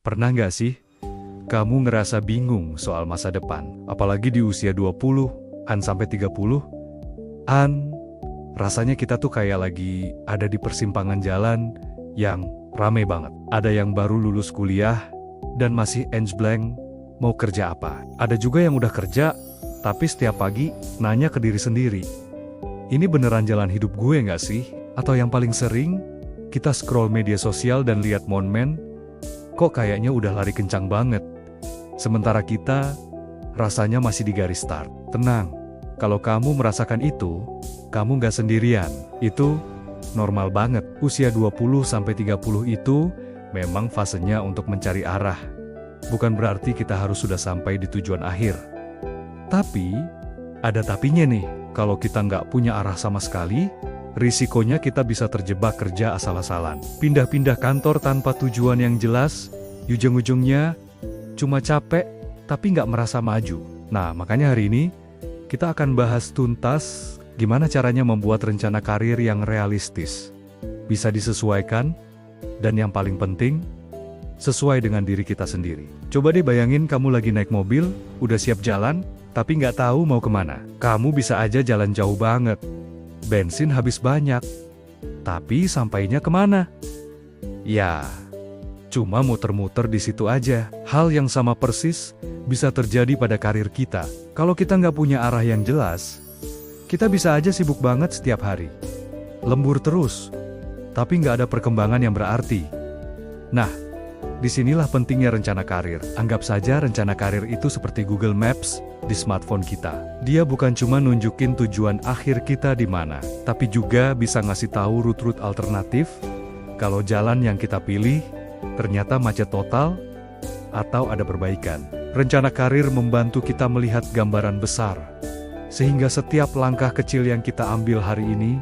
Pernah nggak sih, kamu ngerasa bingung soal masa depan? Apalagi di usia 20-an sampai 30-an, rasanya kita tuh kayak lagi ada di persimpangan jalan yang rame banget. Ada yang baru lulus kuliah dan masih blank mau kerja apa. Ada juga yang udah kerja, tapi setiap pagi nanya ke diri sendiri, ini beneran jalan hidup gue nggak sih? Atau yang paling sering, kita scroll media sosial dan lihat momen, kok kayaknya udah lari kencang banget. Sementara kita, rasanya masih di garis start. Tenang, kalau kamu merasakan itu, kamu nggak sendirian. Itu normal banget. Usia 20-30 itu memang fasenya untuk mencari arah. Bukan berarti kita harus sudah sampai di tujuan akhir. Tapi, ada tapinya nih. Kalau kita nggak punya arah sama sekali, risikonya kita bisa terjebak kerja asal-asalan. Pindah-pindah kantor tanpa tujuan yang jelas, ujung-ujungnya cuma capek, tapi nggak merasa maju. Nah, makanya hari ini, kita akan bahas tuntas gimana caranya membuat rencana karir yang realistis, bisa disesuaikan, dan yang paling penting, sesuai dengan diri kita sendiri. Coba deh bayangin kamu lagi naik mobil, udah siap jalan, tapi nggak tahu mau kemana. Kamu bisa aja jalan jauh banget, bensin habis banyak, tapi sampainya kemana? Ya, cuma muter-muter di situ aja. Hal yang sama persis bisa terjadi pada karir kita. Kalau kita nggak punya arah yang jelas, kita bisa aja sibuk banget setiap hari. Lembur terus, tapi nggak ada perkembangan yang berarti. Nah, disinilah pentingnya rencana karir. Anggap saja rencana karir itu seperti Google Maps di smartphone kita. Dia bukan cuma nunjukin tujuan akhir kita di mana, tapi juga bisa ngasih tahu rute-rute alternatif kalau jalan yang kita pilih ternyata macet total atau ada perbaikan. Rencana karir membantu kita melihat gambaran besar, sehingga setiap langkah kecil yang kita ambil hari ini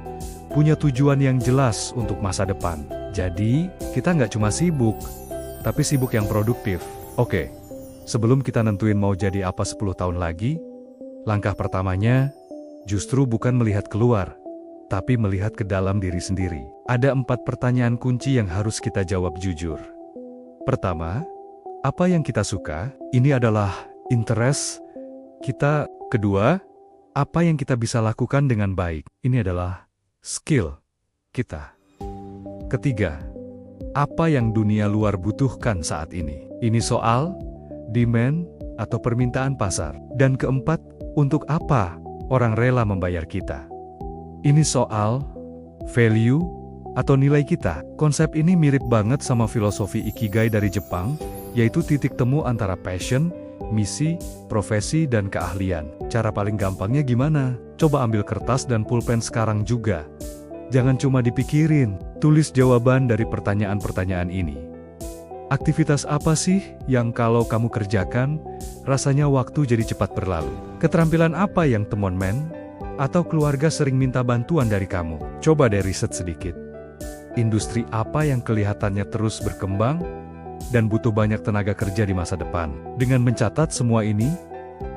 punya tujuan yang jelas untuk masa depan. Jadi, kita nggak cuma sibuk, tapi sibuk yang produktif. Oke, sebelum kita nentuin mau jadi apa 10 tahun lagi, langkah pertamanya justru bukan melihat keluar, tapi melihat ke dalam diri sendiri. Ada 4 pertanyaan kunci yang harus kita jawab jujur. Pertama, apa yang kita suka? Ini adalah interest kita. Kedua, apa yang kita bisa lakukan dengan baik? Ini adalah skill kita. Ketiga, apa yang dunia luar butuhkan saat ini? Ini soal demand atau permintaan pasar. Dan keempat, untuk apa orang rela membayar kita? Ini soal value atau nilai kita. Konsep ini mirip banget sama filosofi Ikigai dari Jepang, yaitu titik temu antara passion, misi, profesi, dan keahlian. Cara paling gampangnya gimana? Coba ambil kertas dan pulpen sekarang juga. Jangan cuma dipikirin, tulis jawaban dari pertanyaan-pertanyaan ini. Aktivitas apa sih yang kalau kamu kerjakan, rasanya waktu jadi cepat berlalu? Keterampilan apa yang teman atau keluarga sering minta bantuan dari kamu? Coba deh riset sedikit. Industri apa yang kelihatannya terus berkembang dan butuh banyak tenaga kerja di masa depan? Dengan mencatat semua ini,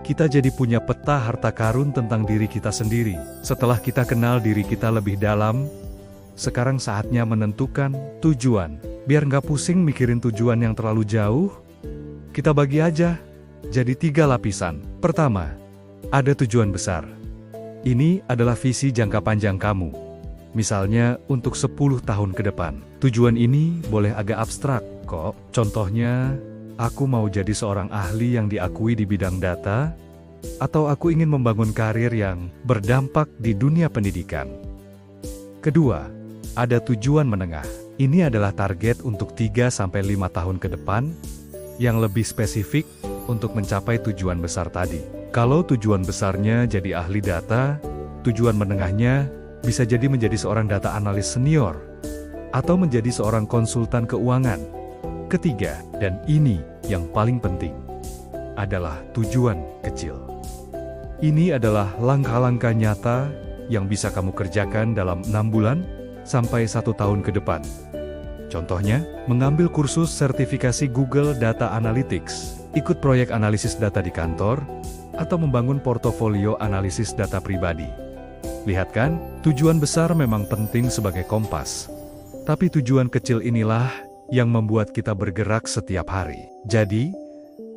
kita jadi punya peta harta karun tentang diri kita sendiri. Setelah kita kenal diri kita lebih dalam, sekarang saatnya menentukan tujuan. Biar nggak pusing mikirin tujuan yang terlalu jauh, kita bagi aja jadi 3 lapisan. Pertama, ada tujuan besar. Ini adalah visi jangka panjang kamu. Misalnya untuk 10 tahun ke depan. Tujuan ini boleh agak abstrak kok. Contohnya, aku mau jadi seorang ahli yang diakui di bidang data, atau aku ingin membangun karir yang berdampak di dunia pendidikan. Kedua, ada tujuan menengah. Ini adalah target untuk 3-5 tahun ke depan, yang lebih spesifik untuk mencapai tujuan besar tadi. Kalau tujuan besarnya jadi ahli data, tujuan menengahnya bisa jadi menjadi seorang data analis senior, atau menjadi seorang konsultan keuangan. Ketiga, dan ini yang paling penting, adalah tujuan kecil. Ini adalah langkah-langkah nyata yang bisa kamu kerjakan dalam 6 bulan sampai 1 tahun ke depan. Contohnya, mengambil kursus sertifikasi Google Data Analytics, ikut proyek analisis data di kantor, atau membangun portofolio analisis data pribadi. Lihat kan, tujuan besar memang penting sebagai kompas. Tapi tujuan kecil inilah yang membuat kita bergerak setiap hari. Jadi,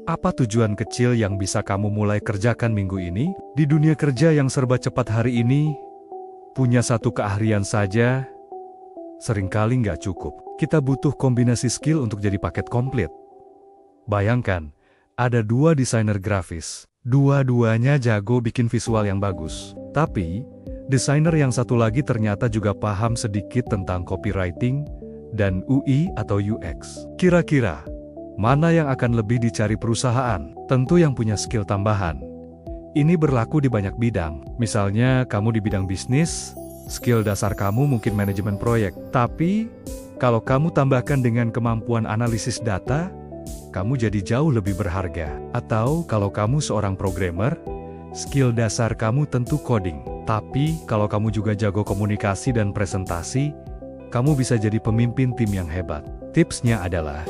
apa tujuan kecil yang bisa kamu mulai kerjakan minggu ini? Di dunia kerja yang serba cepat hari ini, punya satu keahlian saja seringkali nggak cukup. Kita butuh kombinasi skill untuk jadi paket komplit. Bayangkan, ada 2 desainer grafis. Dua-duanya jago bikin visual yang bagus. Tapi, desainer yang satu lagi ternyata juga paham sedikit tentang copywriting dan UI atau UX. Kira-kira, mana yang akan lebih dicari perusahaan? Tentu yang punya skill tambahan. Ini berlaku di banyak bidang. Misalnya, kamu di bidang bisnis, skill dasar kamu mungkin manajemen proyek. Tapi, kalau kamu tambahkan dengan kemampuan analisis data, kamu jadi jauh lebih berharga. Atau kalau kamu seorang programmer, skill dasar kamu tentu coding. Tapi kalau kamu juga jago komunikasi dan presentasi, kamu bisa jadi pemimpin tim yang hebat. Tipsnya adalah,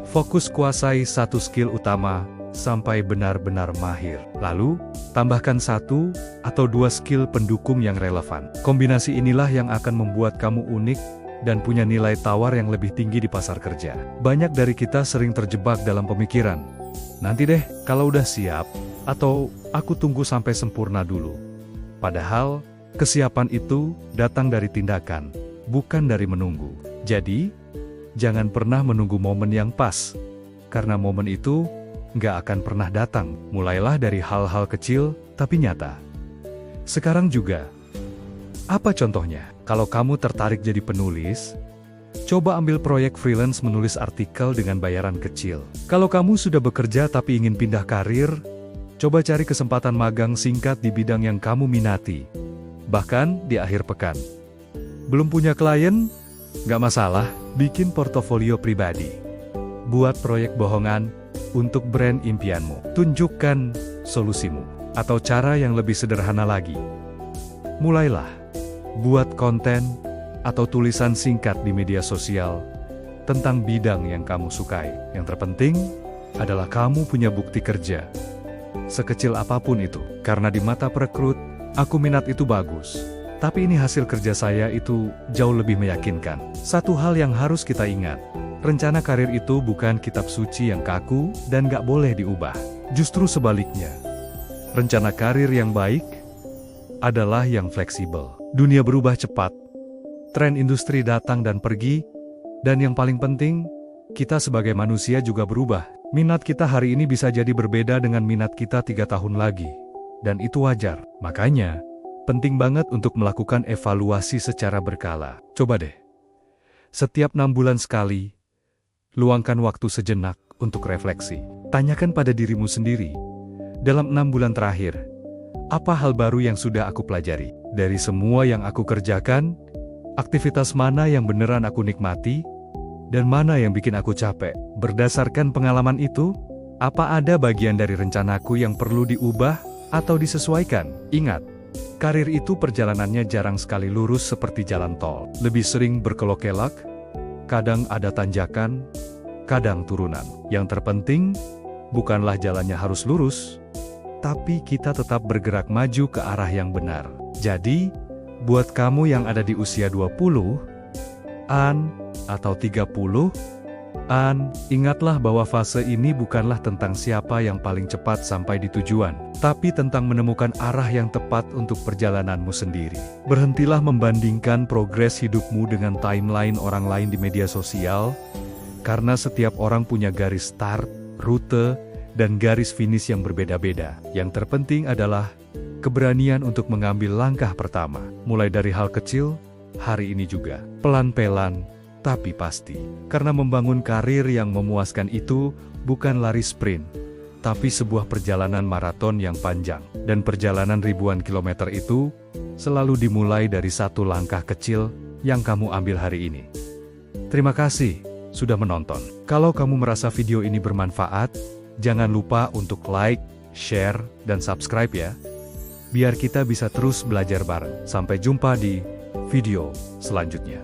fokus kuasai satu skill utama sampai benar-benar mahir. Lalu, tambahkan 1 atau 2 skill pendukung yang relevan. Kombinasi inilah yang akan membuat kamu unik dan punya nilai tawar yang lebih tinggi di pasar kerja. Banyak dari kita sering terjebak dalam pemikiran, nanti deh kalau udah siap, atau aku tunggu sampai sempurna dulu. Padahal, kesiapan itu datang dari tindakan, bukan dari menunggu. Jadi, jangan pernah menunggu momen yang pas, karena momen itu nggak akan pernah datang. Mulailah dari hal-hal kecil, tapi nyata. Sekarang juga, apa contohnya? Kalau kamu tertarik jadi penulis, coba ambil proyek freelance menulis artikel dengan bayaran kecil. Kalau kamu sudah bekerja tapi ingin pindah karir, coba cari kesempatan magang singkat di bidang yang kamu minati, bahkan di akhir pekan. Belum punya klien? Nggak masalah, bikin portofolio pribadi. Buat proyek bohongan untuk brand impianmu. Tunjukkan solusimu, atau cara yang lebih sederhana lagi. Mulailah buat konten atau tulisan singkat di media sosial tentang bidang yang kamu sukai. Yang terpenting adalah kamu punya bukti kerja, sekecil apapun itu. Karena di mata perekrut, aku minat itu bagus, tapi ini hasil kerja saya itu jauh lebih meyakinkan. Satu hal yang harus kita ingat, rencana karir itu bukan kitab suci yang kaku dan gak boleh diubah. Justru sebaliknya, rencana karir yang baik adalah yang fleksibel. Dunia berubah cepat, tren industri datang dan pergi, dan yang paling penting, kita sebagai manusia juga berubah. Minat kita hari ini bisa jadi berbeda dengan minat kita 3 tahun lagi, dan itu wajar. Makanya, penting banget untuk melakukan evaluasi secara berkala. Coba deh, setiap 6 bulan sekali, luangkan waktu sejenak untuk refleksi. Tanyakan pada dirimu sendiri, dalam 6 bulan terakhir, apa hal baru yang sudah aku pelajari? Dari semua yang aku kerjakan, aktivitas mana yang beneran aku nikmati, dan mana yang bikin aku capek? Berdasarkan pengalaman itu, apa ada bagian dari rencanaku yang perlu diubah atau disesuaikan? Ingat, karir itu perjalanannya jarang sekali lurus seperti jalan tol. Lebih sering berkelok-kelok, kadang ada tanjakan, kadang turunan. Yang terpenting, bukanlah jalannya harus lurus, tapi kita tetap bergerak maju ke arah yang benar. Jadi, buat kamu yang ada di usia 20-an atau 30-an, ingatlah bahwa fase ini bukanlah tentang siapa yang paling cepat sampai di tujuan, tapi tentang menemukan arah yang tepat untuk perjalananmu sendiri. Berhentilah membandingkan progres hidupmu dengan timeline orang lain di media sosial, karena setiap orang punya garis start, rute, dan garis finish yang berbeda-beda. Yang terpenting adalah keberanian untuk mengambil langkah pertama. Mulai dari hal kecil, hari ini juga. Pelan-pelan, tapi pasti. Karena membangun karir yang memuaskan itu bukan lari sprint, tapi sebuah perjalanan maraton yang panjang. Dan perjalanan ribuan kilometer itu selalu dimulai dari satu langkah kecil yang kamu ambil hari ini. Terima kasih sudah menonton. Kalau kamu merasa video ini bermanfaat, jangan lupa untuk like, share, dan subscribe ya. Biar kita bisa terus belajar bareng. Sampai jumpa di video selanjutnya.